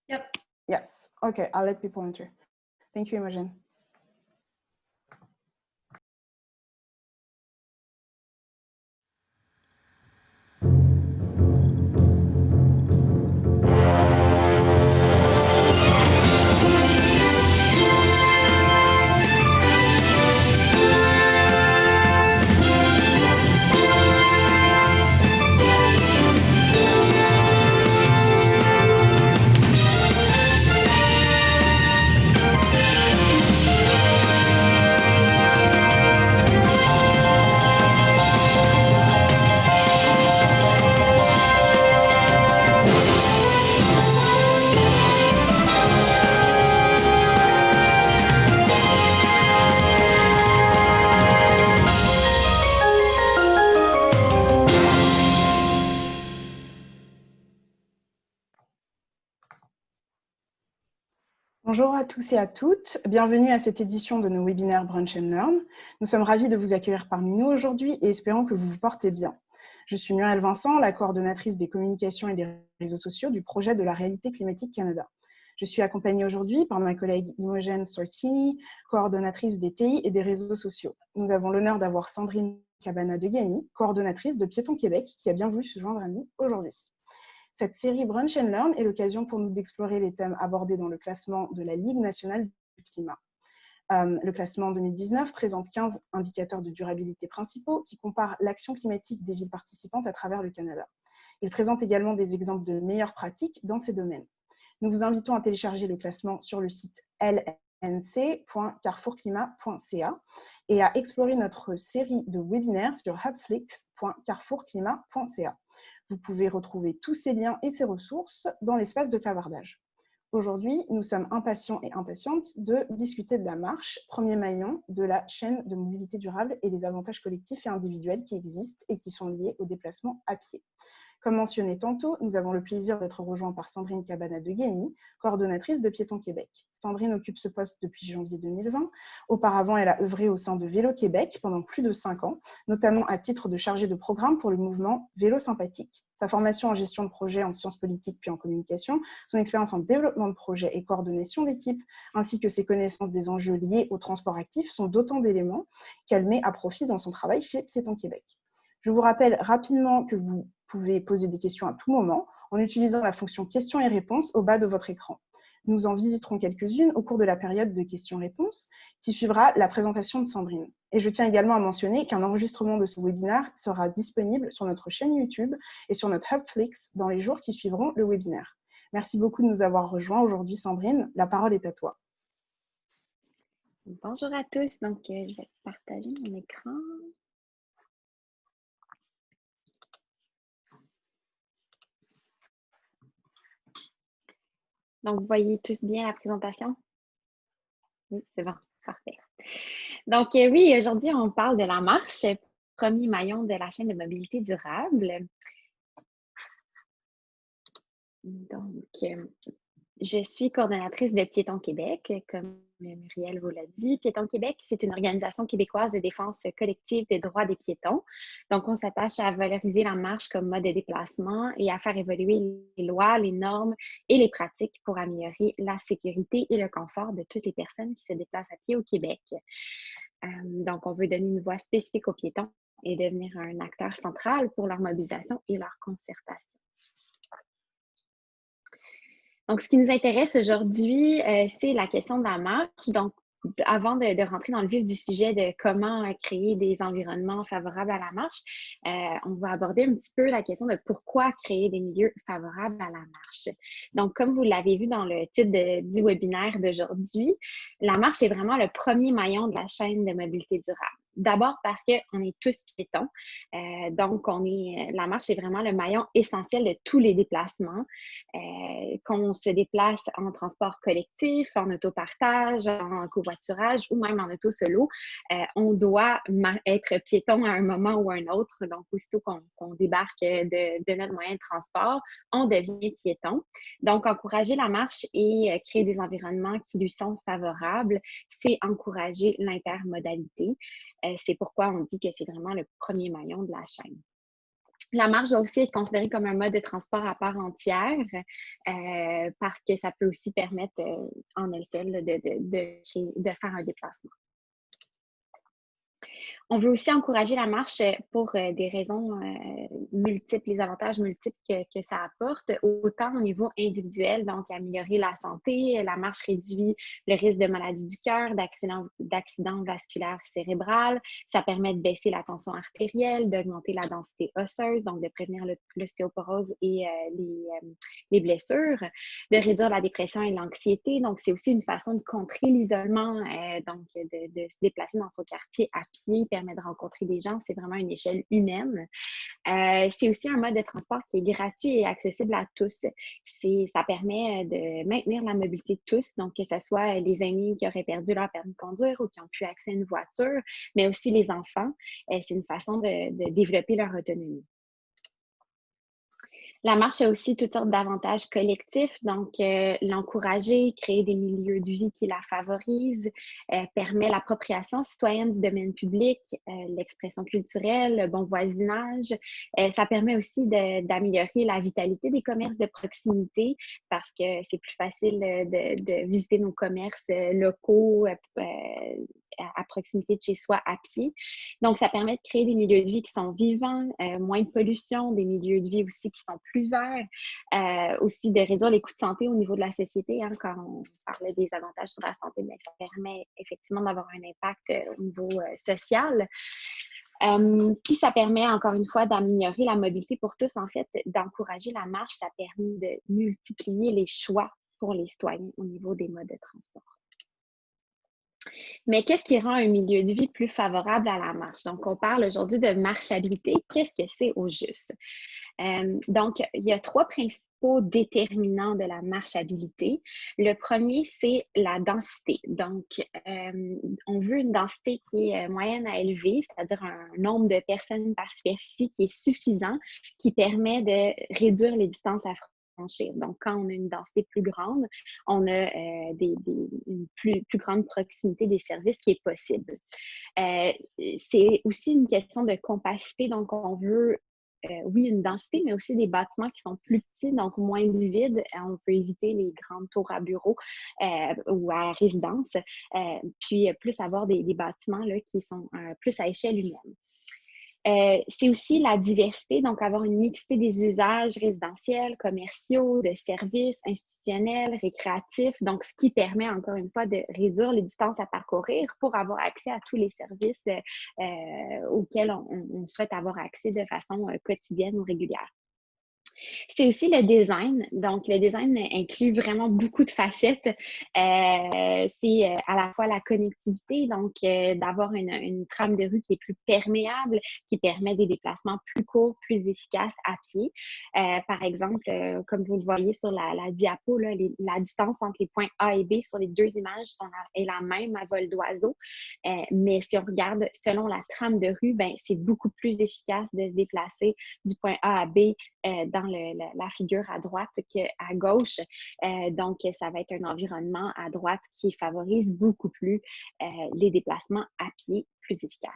Yep. Yes. Okay, I'll let people enter. Thank you, Imogen. Bonjour à tous et à toutes, bienvenue à cette édition de nos webinaires Brunch and Learn. Nous sommes ravis de vous accueillir parmi nous aujourd'hui et espérons que vous vous portez bien. Je suis Muriel Vincent, la coordonnatrice des communications et des réseaux sociaux du projet de la Réalité climatique Canada. Je suis accompagnée aujourd'hui par ma collègue Imogen Sortini, coordonnatrice des TI et des réseaux sociaux. Nous avons l'honneur d'avoir Sandrine Cabana de Gagny, coordonnatrice de Piétons Québec, qui a bien voulu se joindre à nous aujourd'hui. Cette série Brunch and Learn est l'occasion pour nous d'explorer les thèmes abordés dans le classement de la Ligue nationale du climat. Le classement 2019 présente 15 indicateurs de durabilité principaux qui comparent l'action climatique des villes participantes à travers le Canada. Il présente également des exemples de meilleures pratiques dans ces domaines. Nous vous invitons à télécharger le classement sur le site lnc.carrefourclimat.ca et à explorer notre série de webinaires sur hubflix.carrefourclimat.ca. Vous pouvez retrouver tous ces liens et ces ressources dans l'espace de clavardage. Aujourd'hui, nous sommes impatients et impatientes de discuter de la marche, premier maillon de la chaîne de mobilité durable et des avantages collectifs et individuels qui existent et qui sont liés au déplacement à pied. Comme mentionné tantôt, nous avons le plaisir d'être rejoints par Sandrine Cabana de Gagny, coordonnatrice de Piétons Québec. Sandrine occupe ce poste depuis janvier 2020. Auparavant, elle a œuvré au sein de Vélo Québec pendant plus de 5 ans, notamment à titre de chargée de programme pour le mouvement Vélo Sympathique. Sa formation en gestion de projet en sciences politiques puis en communication, son expérience en développement de projet et coordination d'équipe, ainsi que ses connaissances des enjeux liés au transport actif sont d'autant d'éléments qu'elle met à profit dans son travail chez Piétons Québec. Je vous rappelle rapidement que vous pouvez poser des questions à tout moment en utilisant la fonction questions et réponses au bas de votre écran. Nous en visiterons quelques-unes au cours de la période de questions-réponses qui suivra la présentation de Sandrine. Et je tiens également à mentionner qu'un enregistrement de ce webinaire sera disponible sur notre chaîne YouTube et sur notre Hubflix dans les jours qui suivront le webinaire. Merci beaucoup de nous avoir rejoints aujourd'hui, Sandrine. La parole est à toi. Bonjour à tous. Donc, je vais partager mon écran. Donc, vous voyez tous bien la présentation? Oui, c'est bon. Parfait. Donc, oui, aujourd'hui, on parle de la marche, premier maillon de la chaîne de mobilité durable. Donc, je suis coordonnatrice de Piétons Québec, comme Muriel vous l'a dit. Piétons Québec, c'est une organisation québécoise de défense collective des droits des piétons. Donc, on s'attache à valoriser la marche comme mode de déplacement et à faire évoluer les lois, les normes et les pratiques pour améliorer la sécurité et le confort de toutes les personnes qui se déplacent à pied au Québec. Donc, on veut donner une voix spécifique aux piétons et devenir un acteur central pour leur mobilisation et leur concertation. Donc, ce qui nous intéresse aujourd'hui, c'est la question de la marche. Donc, avant de rentrer dans le vif du sujet de comment créer des environnements favorables à la marche, on va aborder un petit peu la question de pourquoi créer des milieux favorables à la marche. Donc, comme vous l'avez vu dans le titre du webinaire d'aujourd'hui, la marche est vraiment le premier maillon de la chaîne de mobilité durable. D'abord parce qu'on est tous piétons, donc la marche est vraiment le maillon essentiel de tous les déplacements. Qu'on se déplace en transport collectif, en autopartage, en covoiturage ou même en auto-solo, on doit être piéton à un moment ou à un autre. Donc, aussitôt qu'on débarque de notre moyen de transport, on devient piéton. Donc, encourager la marche et créer des environnements qui lui sont favorables, c'est encourager l'intermodalité. C'est pourquoi on dit que c'est vraiment le premier maillon de la chaîne. La marche doit aussi être considérée comme un mode de transport à part entière parce que ça peut aussi permettre en elle seule de faire un déplacement. On veut aussi encourager la marche pour des raisons multiples, les avantages multiples que ça apporte, autant au niveau individuel, donc améliorer la santé. La marche réduit le risque de maladie du cœur, d'accidents vasculaires cérébrales. Ça permet de baisser la tension artérielle, d'augmenter la densité osseuse, donc de prévenir l'ostéoporose et les blessures, de réduire la dépression et l'anxiété. Donc, c'est aussi une façon de contrer l'isolement, donc de se déplacer dans son quartier à pied, permet de rencontrer des gens. C'est vraiment une échelle humaine. C'est aussi un mode de transport qui est gratuit et accessible à tous. Ça permet de maintenir la mobilité de tous, donc que ce soit les aînés qui auraient perdu leur permis de conduire ou qui ont pu accéder à une voiture, mais aussi les enfants. C'est une façon de développer leur autonomie. La marche a aussi toutes sortes d'avantages collectifs, donc l'encourager, créer des milieux de vie qui la favorisent, permet l'appropriation citoyenne du domaine public, l'expression culturelle, le bon voisinage. Ça permet aussi d'améliorer la vitalité des commerces de proximité parce que c'est plus facile de visiter nos commerces locaux à proximité de chez soi à pied. Donc, ça permet de créer des milieux de vie qui sont vivants, moins de pollution, des milieux de vie aussi qui sont plus verts, aussi de réduire les coûts de santé au niveau de la société. Hein, quand on parlait des avantages sur la santé, mais ça permet effectivement d'avoir un impact au niveau social. Puis ça permet encore une fois d'améliorer la mobilité pour tous, en fait, d'encourager la marche. Ça permet de multiplier les choix pour les citoyens au niveau des modes de transport. Mais qu'est-ce qui rend un milieu de vie plus favorable à la marche? Donc, on parle aujourd'hui de marchabilité. Qu'est-ce que c'est au juste? Donc, il y a 3 principaux déterminants de la marchabilité. Le premier, c'est la densité. Donc, on veut une densité qui est moyenne à élevée, c'est-à-dire un nombre de personnes par superficie qui est suffisant, qui permet de réduire les distances à franchir. Donc, quand on a une densité plus grande, on a une plus grande proximité des services qui est possible. C'est aussi une question de compacité. Donc, on veut oui, une densité, mais aussi des bâtiments qui sont plus petits, donc moins vides. On peut éviter les grandes tours à bureaux ou à résidence, puis plus avoir des bâtiments là, qui sont plus à échelle humaine. C'est aussi la diversité, donc avoir une mixité des usages résidentiels, commerciaux, de services, institutionnels, récréatifs, donc ce qui permet encore une fois de réduire les distances à parcourir pour avoir accès à tous les services auxquels on souhaite avoir accès de façon quotidienne ou régulière. C'est aussi le design. Donc, le design inclut vraiment beaucoup de facettes. C'est à la fois la connectivité, donc d'avoir une trame de rue qui est plus perméable, qui permet des déplacements plus courts, plus efficaces à pied. Par exemple, comme vous le voyez sur la diapo, là, la distance entre les points A et B sur les 2 images est la même à vol d'oiseau. Mais si on regarde selon la trame de rue, ben, c'est beaucoup plus efficace de se déplacer du point A à B dans la figure à droite qu'à gauche. Donc, ça va être un environnement à droite qui favorise beaucoup plus les déplacements à pied plus efficaces.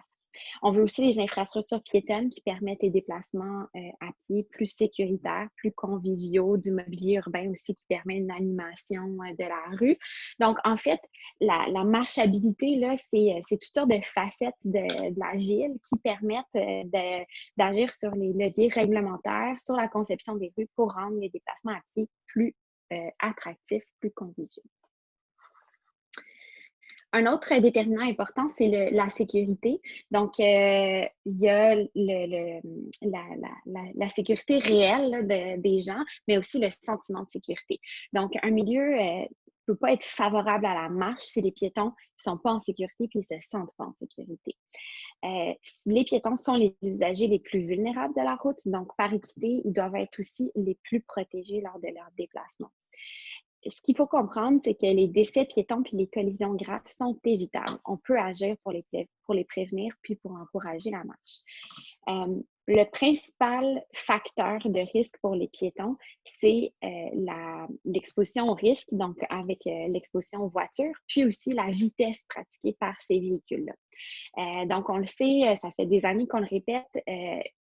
On veut aussi des infrastructures piétonnes qui permettent les déplacements à pied plus sécuritaires, plus conviviaux, du mobilier urbain aussi qui permet une animation de la rue. Donc, en fait, la marchabilité, là, c'est toutes sortes de facettes de la ville qui permettent d'agir sur les leviers réglementaires, sur la conception des rues pour rendre les déplacements à pied plus attractifs, plus conviviaux. Un autre déterminant important, c'est la sécurité. Donc, il y a la sécurité réelle là, des gens, mais aussi le sentiment de sécurité. Donc, un milieu ne peut pas être favorable à la marche si les piétons ne sont pas en sécurité puis ils ne se sentent pas en sécurité. Les piétons sont les usagers les plus vulnérables de la route, donc par équité, ils doivent être aussi les plus protégés lors de leur déplacement. Ce qu'il faut comprendre, c'est que les décès piétons puis les collisions graves sont évitables. On peut agir pour les prévenir puis pour encourager la marche. le principal facteur de risque pour les piétons, c'est l'exposition au risque, donc avec l'exposition aux voitures, puis aussi la vitesse pratiquée par ces véhicules-là. Donc, on le sait, ça fait des années qu'on le répète,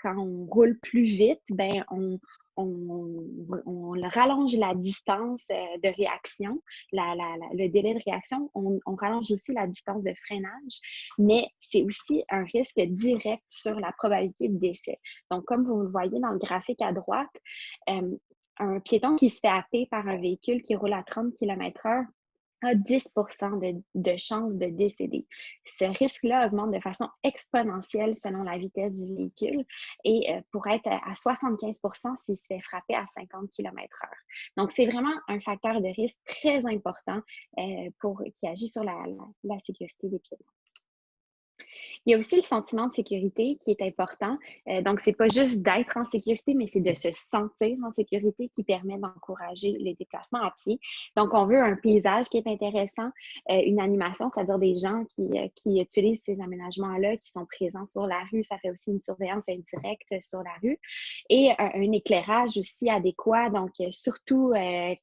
quand on roule plus vite, ben on rallonge la distance de réaction, le délai de réaction, on rallonge aussi la distance de freinage, mais c'est aussi un risque direct sur la probabilité de décès. Donc, comme vous le voyez dans le graphique à droite, un piéton qui se fait happer par un véhicule qui roule à 30 km/h a 10 de chances de décéder. Ce risque-là augmente de façon exponentielle selon la vitesse du véhicule et pourrait être à 75 s'il se fait frapper à 50 km/h. Donc, c'est vraiment un facteur de risque très important qui agit sur la sécurité des piétons. Il y a aussi le sentiment de sécurité qui est important. Donc, c'est pas juste d'être en sécurité, mais c'est de se sentir en sécurité qui permet d'encourager les déplacements à pied. Donc, on veut un paysage qui est intéressant, une animation, c'est-à-dire des gens qui utilisent ces aménagements-là, qui sont présents sur la rue. Ça fait aussi une surveillance indirecte sur la rue. Et un éclairage aussi adéquat. Donc, surtout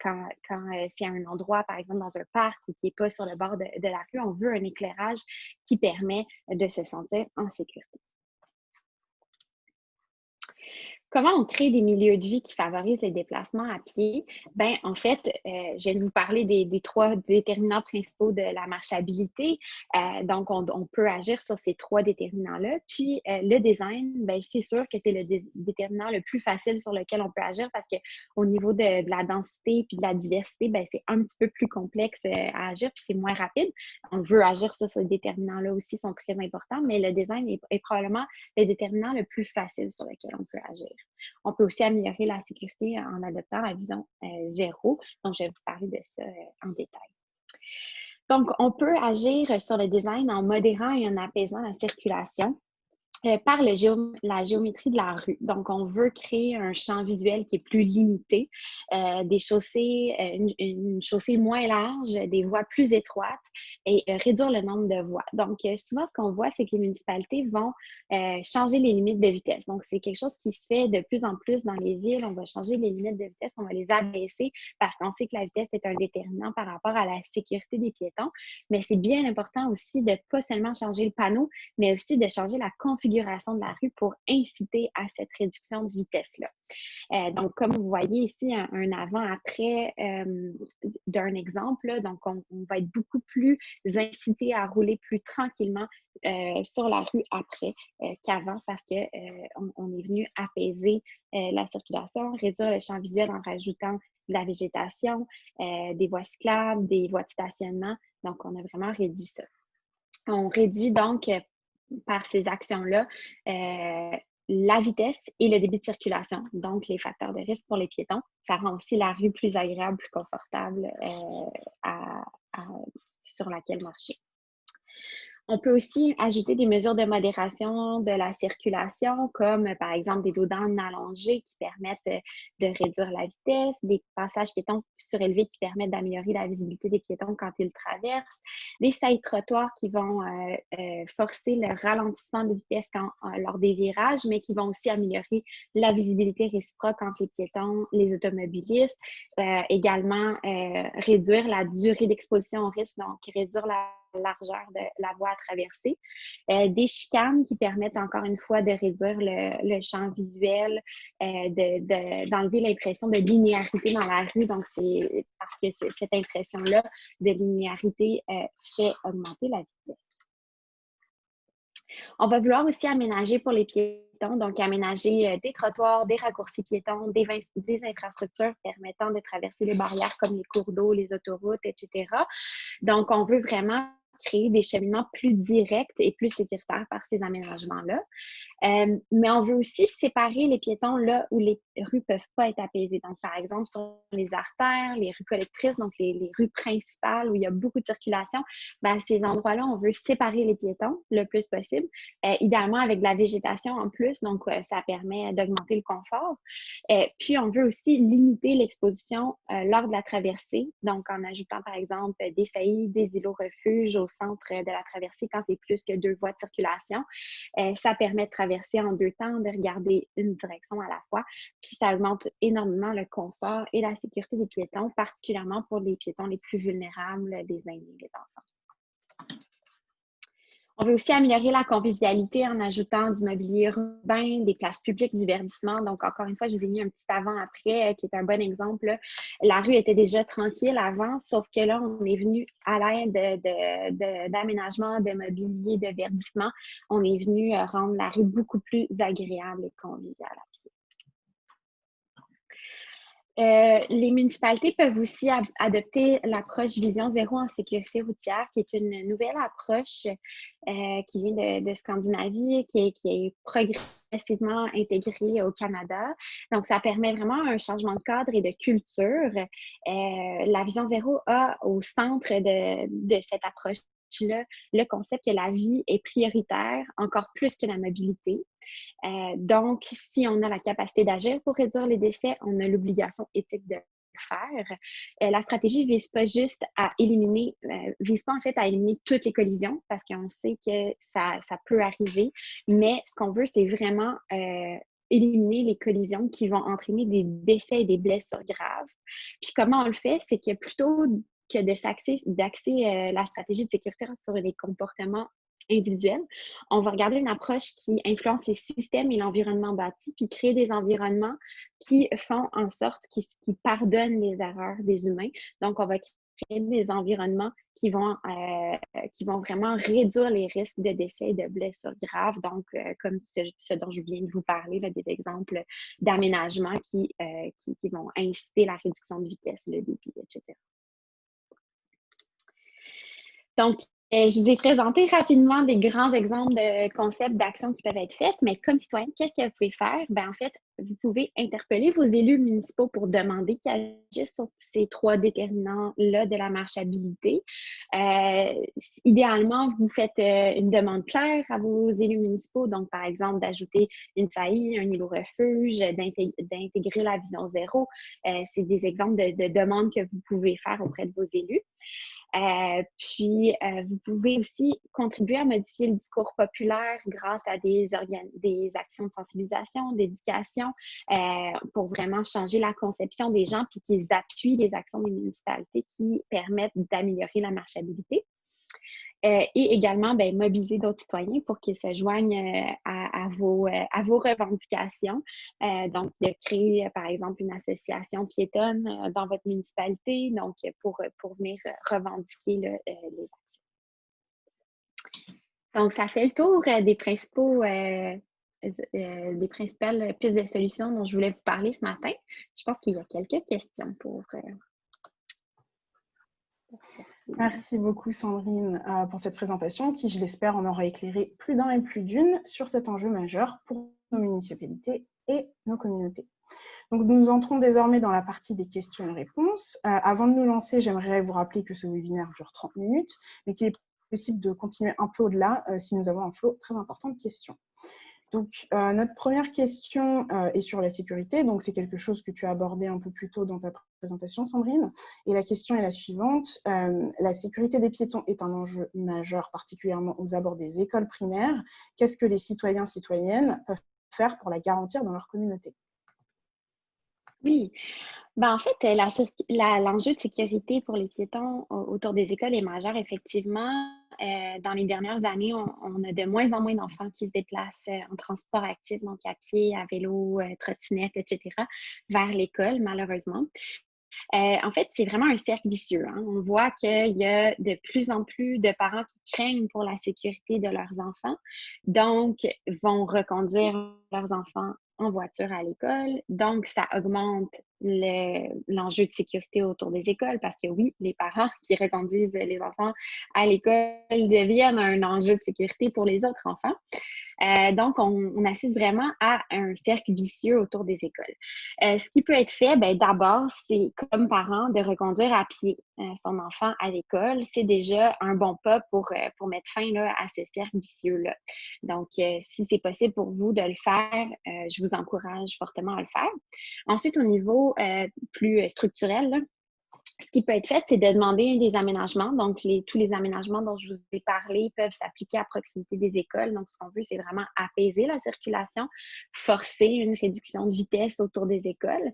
quand c'est un endroit, par exemple, dans un parc ou qui n'est pas sur le bord de la rue, on veut un éclairage qui permet de se sentir en sécurité. Comment on crée des milieux de vie qui favorisent les déplacements à pied? Ben, en fait, je viens de vous parler des 3 déterminants principaux de la marchabilité. Donc, on peut agir sur ces 3 déterminants-là. Puis, le design, ben, c'est sûr que c'est le déterminant le plus facile sur lequel on peut agir parce qu'au niveau de la densité puis de la diversité, ben, c'est un petit peu plus complexe à agir puis c'est moins rapide. On veut agir sur ces déterminants-là aussi, sont très importants, mais le design est probablement le déterminant le plus facile sur lequel on peut agir. On peut aussi améliorer la sécurité en adoptant la vision zéro. Donc, je vais vous parler de ça en détail. Donc, on peut agir sur le design en modérant et en apaisant la circulation par la géométrie de la rue. Donc, on veut créer un champ visuel qui est plus limité, des chaussées, une chaussée moins large, des voies plus étroites et réduire le nombre de voies. Donc, souvent, ce qu'on voit, c'est que les municipalités vont changer les limites de vitesse. Donc, c'est quelque chose qui se fait de plus en plus dans les villes. On va changer les limites de vitesse, on va les abaisser parce qu'on sait que la vitesse est un déterminant par rapport à la sécurité des piétons. Mais c'est bien important aussi de pas seulement changer le panneau, mais aussi de changer la configuration de la rue pour inciter à cette réduction de vitesse-là. Donc, comme vous voyez ici, un avant-après d'un exemple, là, donc on va être beaucoup plus incité à rouler plus tranquillement sur la rue après qu'avant parce qu'on est venu apaiser la circulation, réduire le champ visuel en rajoutant de la végétation, des voies cyclables, des voies de stationnement. Donc, on a vraiment réduit ça. On réduit donc par ces actions-là la vitesse et le débit de circulation, donc les facteurs de risque pour les piétons. Ça rend aussi la rue plus agréable, plus confortable sur laquelle marcher. On peut aussi ajouter des mesures de modération de la circulation, comme par exemple des dos d'âne allongés qui permettent de réduire la vitesse, des passages piétons surélevés qui permettent d'améliorer la visibilité des piétons quand ils traversent, des saillies-trottoirs qui vont forcer le ralentissement de vitesse lors des virages, mais qui vont aussi améliorer la visibilité réciproque entre les piétons, les automobilistes, également réduire la durée d'exposition au risque, donc réduire la largeur de la voie à traverser. Des chicanes qui permettent encore une fois de réduire le champ visuel, d'enlever l'impression de linéarité dans la rue. Donc, c'est parce que cette impression-là de linéarité fait augmenter la vitesse. On va vouloir aussi aménager pour les piétons, donc aménager des trottoirs, des raccourcis piétons, des infrastructures permettant de traverser les barrières comme les cours d'eau, les autoroutes, etc. Donc, on veut vraiment créer des cheminements plus directs et plus sécuritaires par ces aménagements-là. Mais on veut aussi séparer les piétons là où les rues ne peuvent pas être apaisées. Donc, par exemple, sur les artères, les rues collectrices, donc les rues principales où il y a beaucoup de circulation, ben, à ces endroits-là, on veut séparer les piétons le plus possible, idéalement avec de la végétation en plus, donc ça permet d'augmenter le confort. Puis, on veut aussi limiter l'exposition lors de la traversée, donc en ajoutant, par exemple, des saillies, des îlots refuges au centre de la traversée quand c'est plus que 2 voies de circulation. Ça permet de traverser en 2 temps, de regarder une direction à la fois, puis ça augmente énormément le confort et la sécurité des piétons, particulièrement pour les piétons les plus vulnérables, les aînés, les enfants. On veut aussi améliorer la convivialité en ajoutant du mobilier urbain, des places publiques, du verdissement. Donc, encore une fois, je vous ai mis un petit avant-après qui est un bon exemple. Là. La rue était déjà tranquille avant, sauf que là, on est venu à l'aide d'aménagement, de mobilier, de verdissement. On est venu rendre la rue beaucoup plus agréable et conviviale à pied. Les municipalités peuvent aussi adopter l'approche Vision Zéro en sécurité routière, qui est une nouvelle approche qui vient de Scandinavie, qui est progressivement intégrée au Canada. Donc, ça permet vraiment un changement de cadre et de culture. La Vision Zéro a au centre de cette approche-là le concept que la vie est prioritaire, encore plus que la mobilité. Donc, si on a la capacité d'agir pour réduire les décès, on a l'obligation éthique de le faire. La stratégie ne vise pas juste à éliminer, vise pas en fait à éliminer toutes les collisions parce qu'on sait que ça peut arriver, mais ce qu'on veut, c'est vraiment éliminer les collisions qui vont entraîner des décès et des blessures graves. Puis comment on le fait? C'est que plutôt que d'axer la stratégie de sécurité sur les comportements individuels, on va regarder une approche qui influence les systèmes et l'environnement bâti, puis créer des environnements qui font en sorte qui pardonnent les erreurs des humains. Donc, on va créer des environnements qui vont vraiment réduire les risques de décès et de blessures graves. Donc, comme ce dont je viens de vous parler, là, des exemples d'aménagement qui vont inciter la réduction de vitesse, le débit, etc. Donc, je vous ai présenté rapidement des grands exemples de concepts d'actions qui peuvent être faites, mais comme citoyen, qu'est-ce que vous pouvez faire? Bien, en fait, vous pouvez interpeller vos élus municipaux pour demander qu'ils agissent sur ces 3 déterminants-là de la marchabilité. Idéalement, vous faites une demande claire à vos élus municipaux, donc par exemple d'ajouter une faille, un îlot refuge, d'intégrer la vision zéro. C'est des exemples de demandes que vous pouvez faire auprès de vos élus. Puis, vous pouvez aussi contribuer à modifier le discours populaire grâce à des actions de sensibilisation, d'éducation, pour vraiment changer la conception des gens puis qu'ils appuient les actions des municipalités qui permettent d'améliorer la marchabilité. Et également, bien, mobiliser d'autres citoyens pour qu'ils se joignent à vos revendications. Donc, de créer, par exemple, une association piétonne dans votre municipalité, donc pour venir revendiquer les actions. Donc, ça fait le tour des principales pistes de solutions dont je voulais vous parler ce matin. Je pense qu'il y a quelques questions pour Merci beaucoup Sandrine pour cette présentation qui, je l'espère, en aura éclairé plus d'un et plus d'une sur cet enjeu majeur pour nos municipalités et nos communautés. Donc, nous entrons désormais dans la partie des questions et réponses. Avant de nous lancer, j'aimerais vous rappeler que ce webinaire dure 30 minutes, mais qu'il est possible de continuer un peu au-delà si nous avons un flot très important de questions. Donc, notre première question est sur la sécurité. Donc, c'est quelque chose que tu as abordé un peu plus tôt dans ta présentation, Sandrine. Et la question est la suivante. La sécurité des piétons est un enjeu majeur, particulièrement aux abords des écoles primaires. Qu'est-ce que les citoyens, citoyennes peuvent faire pour la garantir dans leur communauté? Oui. Ben, en fait, l'enjeu de sécurité pour les piétons autour des écoles est majeur, effectivement. Dans les dernières années, on a de moins en moins d'enfants qui se déplacent en transport actif, donc à pied, à vélo, trottinette, etc., vers l'école, malheureusement. En fait, c'est vraiment un cercle vicieux. Hein. On voit qu'il y a de plus en plus de parents qui craignent pour la sécurité de leurs enfants, donc vont reconduire leurs enfants en voiture à l'école. Donc, ça augmente l'enjeu de sécurité autour des écoles parce que oui, les parents qui reconduisent les enfants à l'école deviennent un enjeu de sécurité pour les autres enfants. Donc, on assiste vraiment à un cercle vicieux autour des écoles. Ce qui peut être fait, ben, d'abord, c'est comme parent de reconduire à pied son enfant à l'école. C'est déjà un bon pas pour mettre fin là, à ce cercle vicieux-là. Donc, si c'est possible pour vous de le faire, je vous encourage fortement à le faire. Ensuite, au niveau plus structurel, là, Ce qui peut être fait, c'est de demander des aménagements. Donc, tous les aménagements dont je vous ai parlé peuvent s'appliquer à proximité des écoles. Donc, ce qu'on veut, c'est vraiment apaiser la circulation, forcer une réduction de vitesse autour des écoles.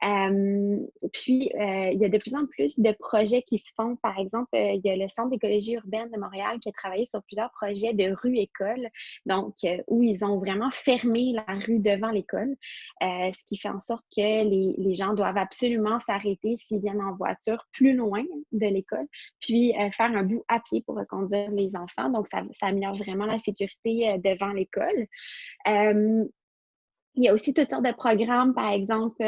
Il y a de plus en plus de projets qui se font. Par exemple, il y a le Centre d'écologie urbaine de Montréal qui a travaillé sur plusieurs projets de rue-école, donc où ils ont vraiment fermé la rue devant l'école, ce qui fait en sorte que les gens doivent absolument s'arrêter s'ils viennent en voiture plus loin de l'école, puis faire un bout à pied pour reconduire les enfants. Donc, ça améliore vraiment la sécurité devant l'école. Il y a aussi toutes sortes de programmes, par exemple,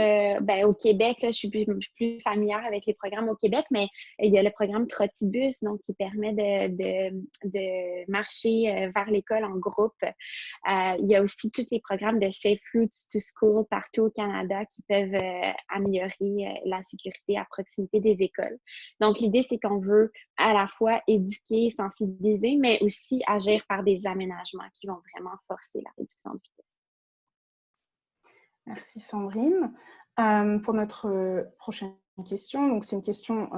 au Québec, là, je suis plus familière avec les programmes au Québec, mais il y a le programme Trottibus, donc qui permet de marcher vers l'école en groupe. Il y a aussi tous les programmes de Safe Routes to School partout au Canada qui peuvent améliorer la sécurité à proximité des écoles. Donc, l'idée, c'est qu'on veut à la fois éduquer, sensibiliser, mais aussi agir par des aménagements qui vont vraiment forcer la réduction de vitesse. Merci Sandrine. Pour notre prochaine question, donc c'est une question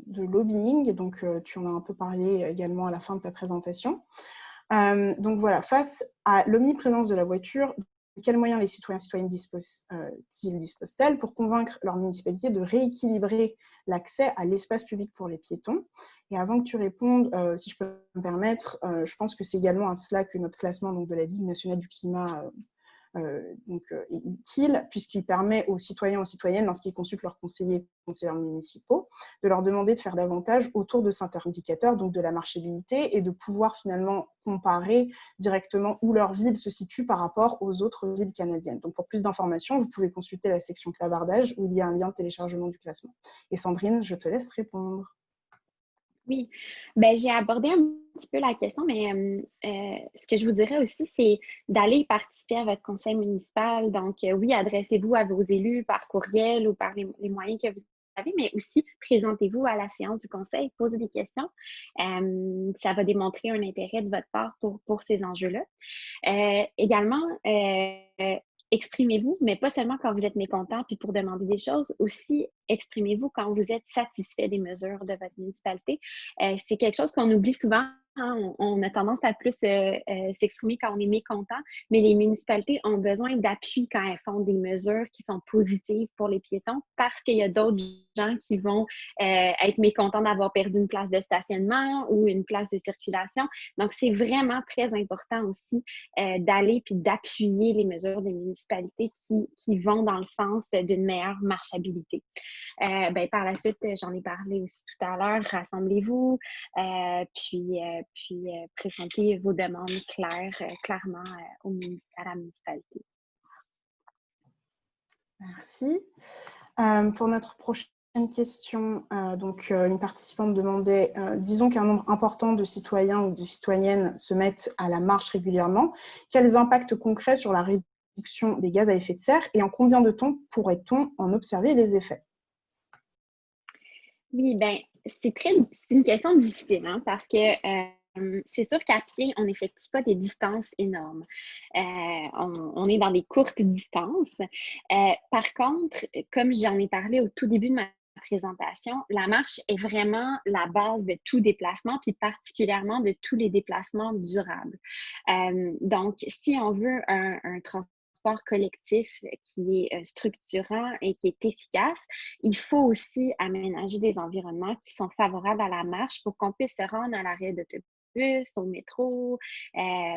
de lobbying, donc tu en as un peu parlé également à la fin de ta présentation. Donc voilà, face à l'omniprésence de la voiture, de quels moyens les citoyens et citoyennes disposent-elles pour convaincre leur municipalité de rééquilibrer l'accès à l'espace public pour les piétons? Et avant que tu répondes, si je peux me permettre, je pense que c'est également à cela que notre classement donc, de la Ligue nationale du climat est utile, puisqu'il permet aux citoyens et aux citoyennes, lorsqu'ils consultent leurs conseillers municipaux, de leur demander de faire davantage autour de cet indicateur, donc de la marchabilité, et de pouvoir finalement comparer directement où leur ville se situe par rapport aux autres villes canadiennes. Donc pour plus d'informations, vous pouvez consulter la section clavardage où il y a un lien de téléchargement du classement. Et Sandrine, je te laisse répondre. Oui, j'ai abordé un petit peu la question, mais ce que je vous dirais aussi, c'est d'aller participer à votre conseil municipal. Donc, oui, adressez-vous à vos élus par courriel ou par les moyens que vous avez, mais aussi présentez-vous à la séance du conseil, posez des questions. Ça va démontrer un intérêt de votre part pour ces enjeux-là. Également, exprimez-vous, mais pas seulement quand vous êtes mécontent puis pour demander des choses, aussi exprimez-vous quand vous êtes satisfait des mesures de votre municipalité. C'est quelque chose qu'on oublie souvent. Hein, on a tendance à plus s'exprimer quand on est mécontent, mais les municipalités ont besoin d'appui quand elles font des mesures qui sont positives pour les piétons parce qu'il y a d'autres gens qui vont être mécontents d'avoir perdu une place de stationnement ou une place de circulation. Donc, c'est vraiment très important aussi d'aller puis d'appuyer les mesures des municipalités qui vont dans le sens d'une meilleure marchabilité. Par la suite, j'en ai parlé aussi tout à l'heure, rassemblez-vous, puis présentez vos demandes clairement à la municipalité. Merci. Pour notre prochaine question, une participante demandait, disons qu'un nombre important de citoyens ou de citoyennes se mettent à la marche régulièrement, quels impacts concrets sur la réduction des gaz à effet de serre et en combien de temps pourrait-on en observer les effets? Oui, c'est une question difficile, hein, parce que c'est sûr qu'à pied, on n'effectue pas des distances énormes. On est dans des courtes distances. Par contre, comme j'en ai parlé au tout début de ma présentation, la marche est vraiment la base de tout déplacement, puis particulièrement de tous les déplacements durables. Donc, si on veut un transport collectif qui est structurant et qui est efficace, il faut aussi aménager des environnements qui sont favorables à la marche pour qu'on puisse se rendre à l'arrêt d'autobus, au métro,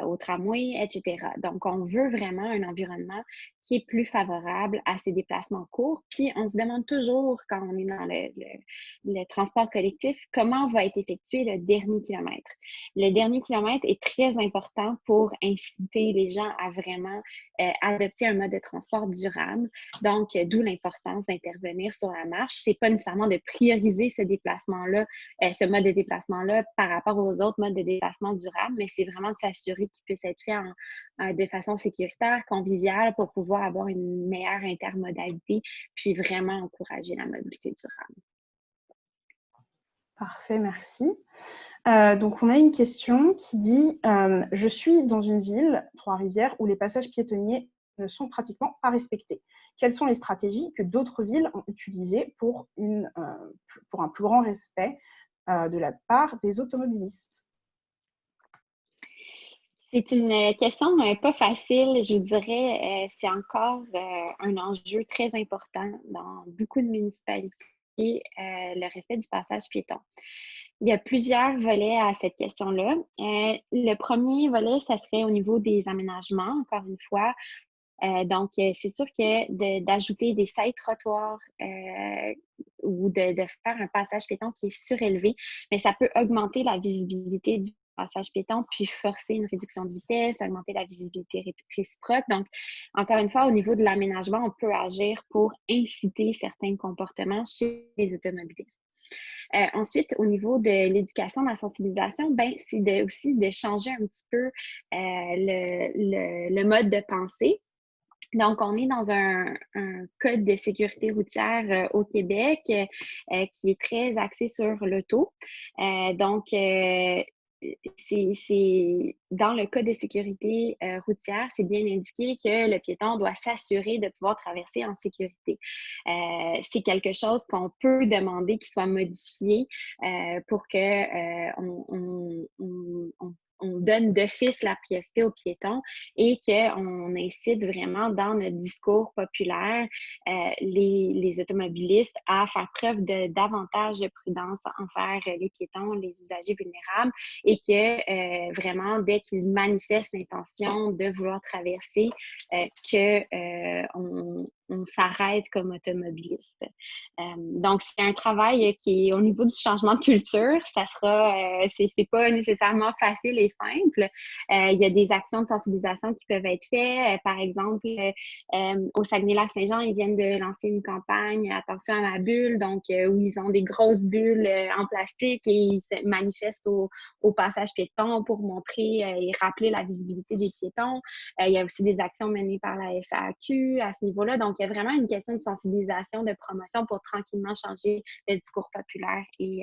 au tramway, etc. Donc, on veut vraiment un environnement qui est plus favorable à ces déplacements courts. Puis, on se demande toujours, quand on est dans le transport collectif, comment va être effectué le dernier kilomètre. Le dernier kilomètre est très important pour inciter les gens à vraiment adopter un mode de transport durable. Donc, d'où l'importance d'intervenir sur la marche. C'est pas nécessairement de prioriser ce déplacement-là, ce mode de déplacement-là par rapport aux autres modes de déplacement durables, mais c'est vraiment de s'assurer qu'il puisse être fait de façon sécuritaire, conviviale, pour pouvoir avoir une meilleure intermodalité, puis vraiment encourager la mobilité durable. Parfait, merci. Donc, on a une question qui dit « Je suis dans une ville, Trois-Rivières, où les passages piétonniers ne sont pratiquement pas respectés. Quelles sont les stratégies que d'autres villes ont utilisées pour pour un plus grand respect de la part des automobilistes? C'est une question pas facile, je vous dirais. C'est encore un enjeu très important dans beaucoup de municipalités, le respect du passage piéton. Il y a plusieurs volets à cette question-là. Le premier volet, ça serait au niveau des aménagements, encore une fois. Donc, c'est sûr que d'ajouter des side-trottoirs ou de faire un passage piéton qui est surélevé, mais ça peut augmenter la visibilité du passage piéton, puis forcer une réduction de vitesse, augmenter la visibilité réciproque. Donc, encore une fois, au niveau de l'aménagement, on peut agir pour inciter certains comportements chez les automobilistes. Ensuite, au niveau de l'éducation, de la sensibilisation, ben, c'est aussi de changer un petit peu le mode de pensée. Donc, on est dans un code de sécurité routière au Québec qui est très axé sur l'auto. Donc, c'est dans le code de sécurité routière, c'est bien indiqué que le piéton doit s'assurer de pouvoir traverser en sécurité. C'est quelque chose qu'on peut demander qu'il soit modifié pour que on donne d'office la priorité aux piétons et qu'on incite vraiment dans notre discours populaire les automobilistes à faire preuve de davantage de prudence envers les piétons, les usagers vulnérables et que vraiment, dès qu'ils manifestent l'intention de vouloir traverser, on s'arrête comme automobiliste. Donc, c'est un travail qui est au niveau du changement de culture. Ça sera, c'est pas nécessairement facile et simple. Il y a des actions de sensibilisation qui peuvent être faites. Par exemple, au Saguenay-Lac-Saint-Jean, ils viennent de lancer une campagne Attention à ma bulle, donc où ils ont des grosses bulles en plastique et ils se manifestent au passage piéton pour montrer et rappeler la visibilité des piétons. Il y a aussi des actions menées par la SAQ à ce niveau-là. Donc, il y a vraiment une question de sensibilisation, de promotion pour tranquillement changer le discours populaire et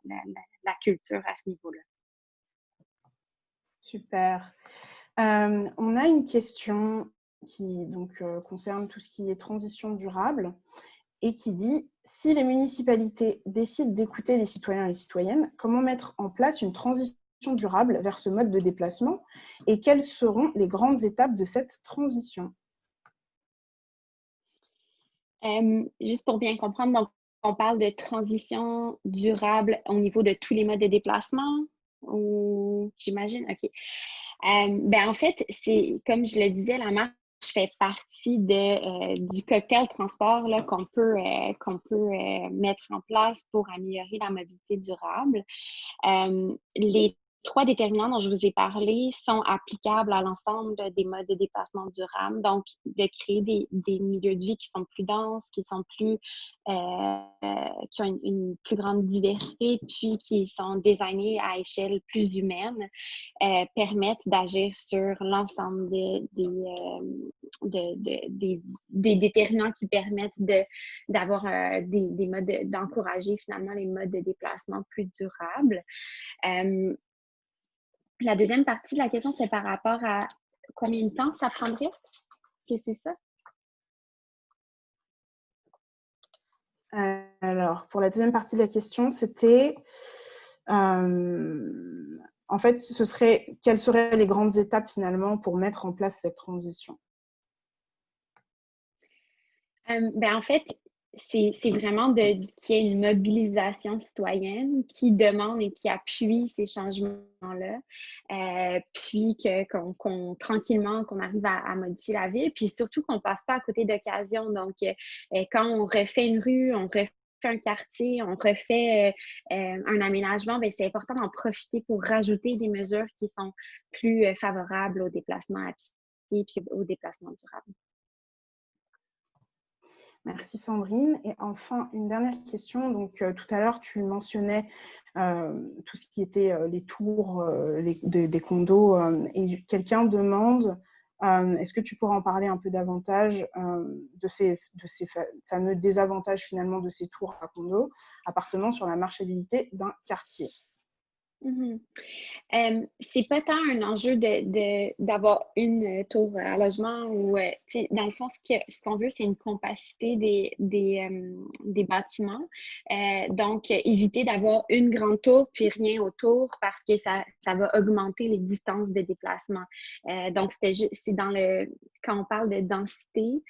la culture à ce niveau-là. Super. On a une question qui donc, concerne tout ce qui est transition durable et qui dit « Si les municipalités décident d'écouter les citoyens et les citoyennes, comment mettre en place une transition durable vers ce mode de déplacement et quelles seront les grandes étapes de cette transition ?» Juste pour bien comprendre, donc, on parle de transition durable au niveau de tous les modes de déplacement ou j'imagine? OK. Ben, en fait, c'est comme je le disais, la marche fait partie du cocktail transport là, qu'on peut mettre en place pour améliorer la mobilité durable. Les trois déterminants dont je vous ai parlé sont applicables à l'ensemble des modes de déplacement durable. Donc, de créer des milieux de vie qui sont plus denses, qui ont une plus grande diversité, puis qui sont designés à échelle plus humaine, permettent d'agir sur l'ensemble des déterminants qui permettent d'avoir des modes, d'encourager finalement les modes de déplacement plus durables. La deuxième partie de la question, c'est par rapport à combien de temps ça prendrait? Est-ce que c'est ça? Alors, pour la deuxième partie de la question, c'était en fait, quelles seraient les grandes étapes finalement pour mettre en place cette transition? Ben, en fait, c'est vraiment qu'il y ait une mobilisation citoyenne qui demande et qui appuie ces changements-là, puis tranquillement, qu'on arrive à modifier la ville, puis surtout qu'on ne passe pas à côté d'occasions. Donc, quand on refait une rue, on refait un quartier, on refait un aménagement, bien, c'est important d'en profiter pour rajouter des mesures qui sont plus favorables au déplacement à pied puis au déplacement durable. Merci Sandrine. Et enfin, une dernière question. Donc, tout à l'heure, tu mentionnais tout ce qui était les tours des condos et quelqu'un demande est-ce que tu pourrais en parler un peu davantage de ces fameux désavantages finalement de ces tours à condos appartenant sur la marchabilité d'un quartier? C'est pas tant un enjeu d'avoir une tour à logement ou, dans le fond, ce qu'on veut, c'est une compacité des bâtiments. Donc, éviter d'avoir une grande tour puis rien autour parce que ça va augmenter les distances de déplacement. Donc, c'est quand on parle de densité,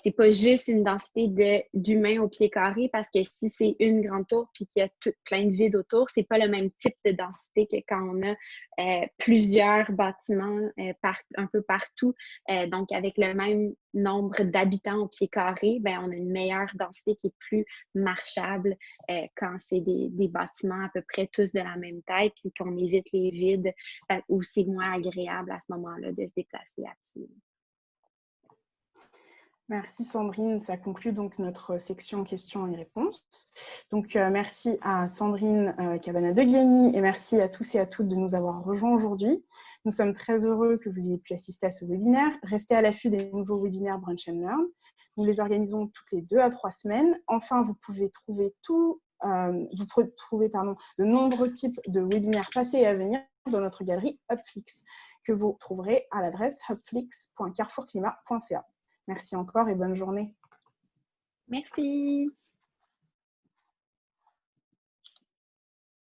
c'est pas juste une densité d'humains au pied carré parce que si c'est une grande tour puis qu'il y a plein de vide autour, c'est pas le même type de densité que quand on a plusieurs bâtiments un peu partout. Donc, avec le même nombre d'habitants au pied carré, ben, on a une meilleure densité qui est plus marchable quand c'est des bâtiments à peu près tous de la même taille, puis qu'on évite les vides où c'est moins agréable à ce moment-là de se déplacer à pied. Merci Sandrine, ça conclut donc notre section questions et réponses. Donc merci à Sandrine Cabana de Glenny et merci à tous et à toutes de nous avoir rejoints aujourd'hui. Nous sommes très heureux que vous ayez pu assister à ce webinaire. Restez à l'affût des nouveaux webinaires Brunch & Learn. Nous les organisons toutes les 2 à 3 semaines. Enfin, vous pouvez trouver de nombreux types de webinaires passés et à venir dans notre galerie Hubflix que vous trouverez à l'adresse hubflix.carrefourclimat.ca. Merci encore et bonne journée. Merci.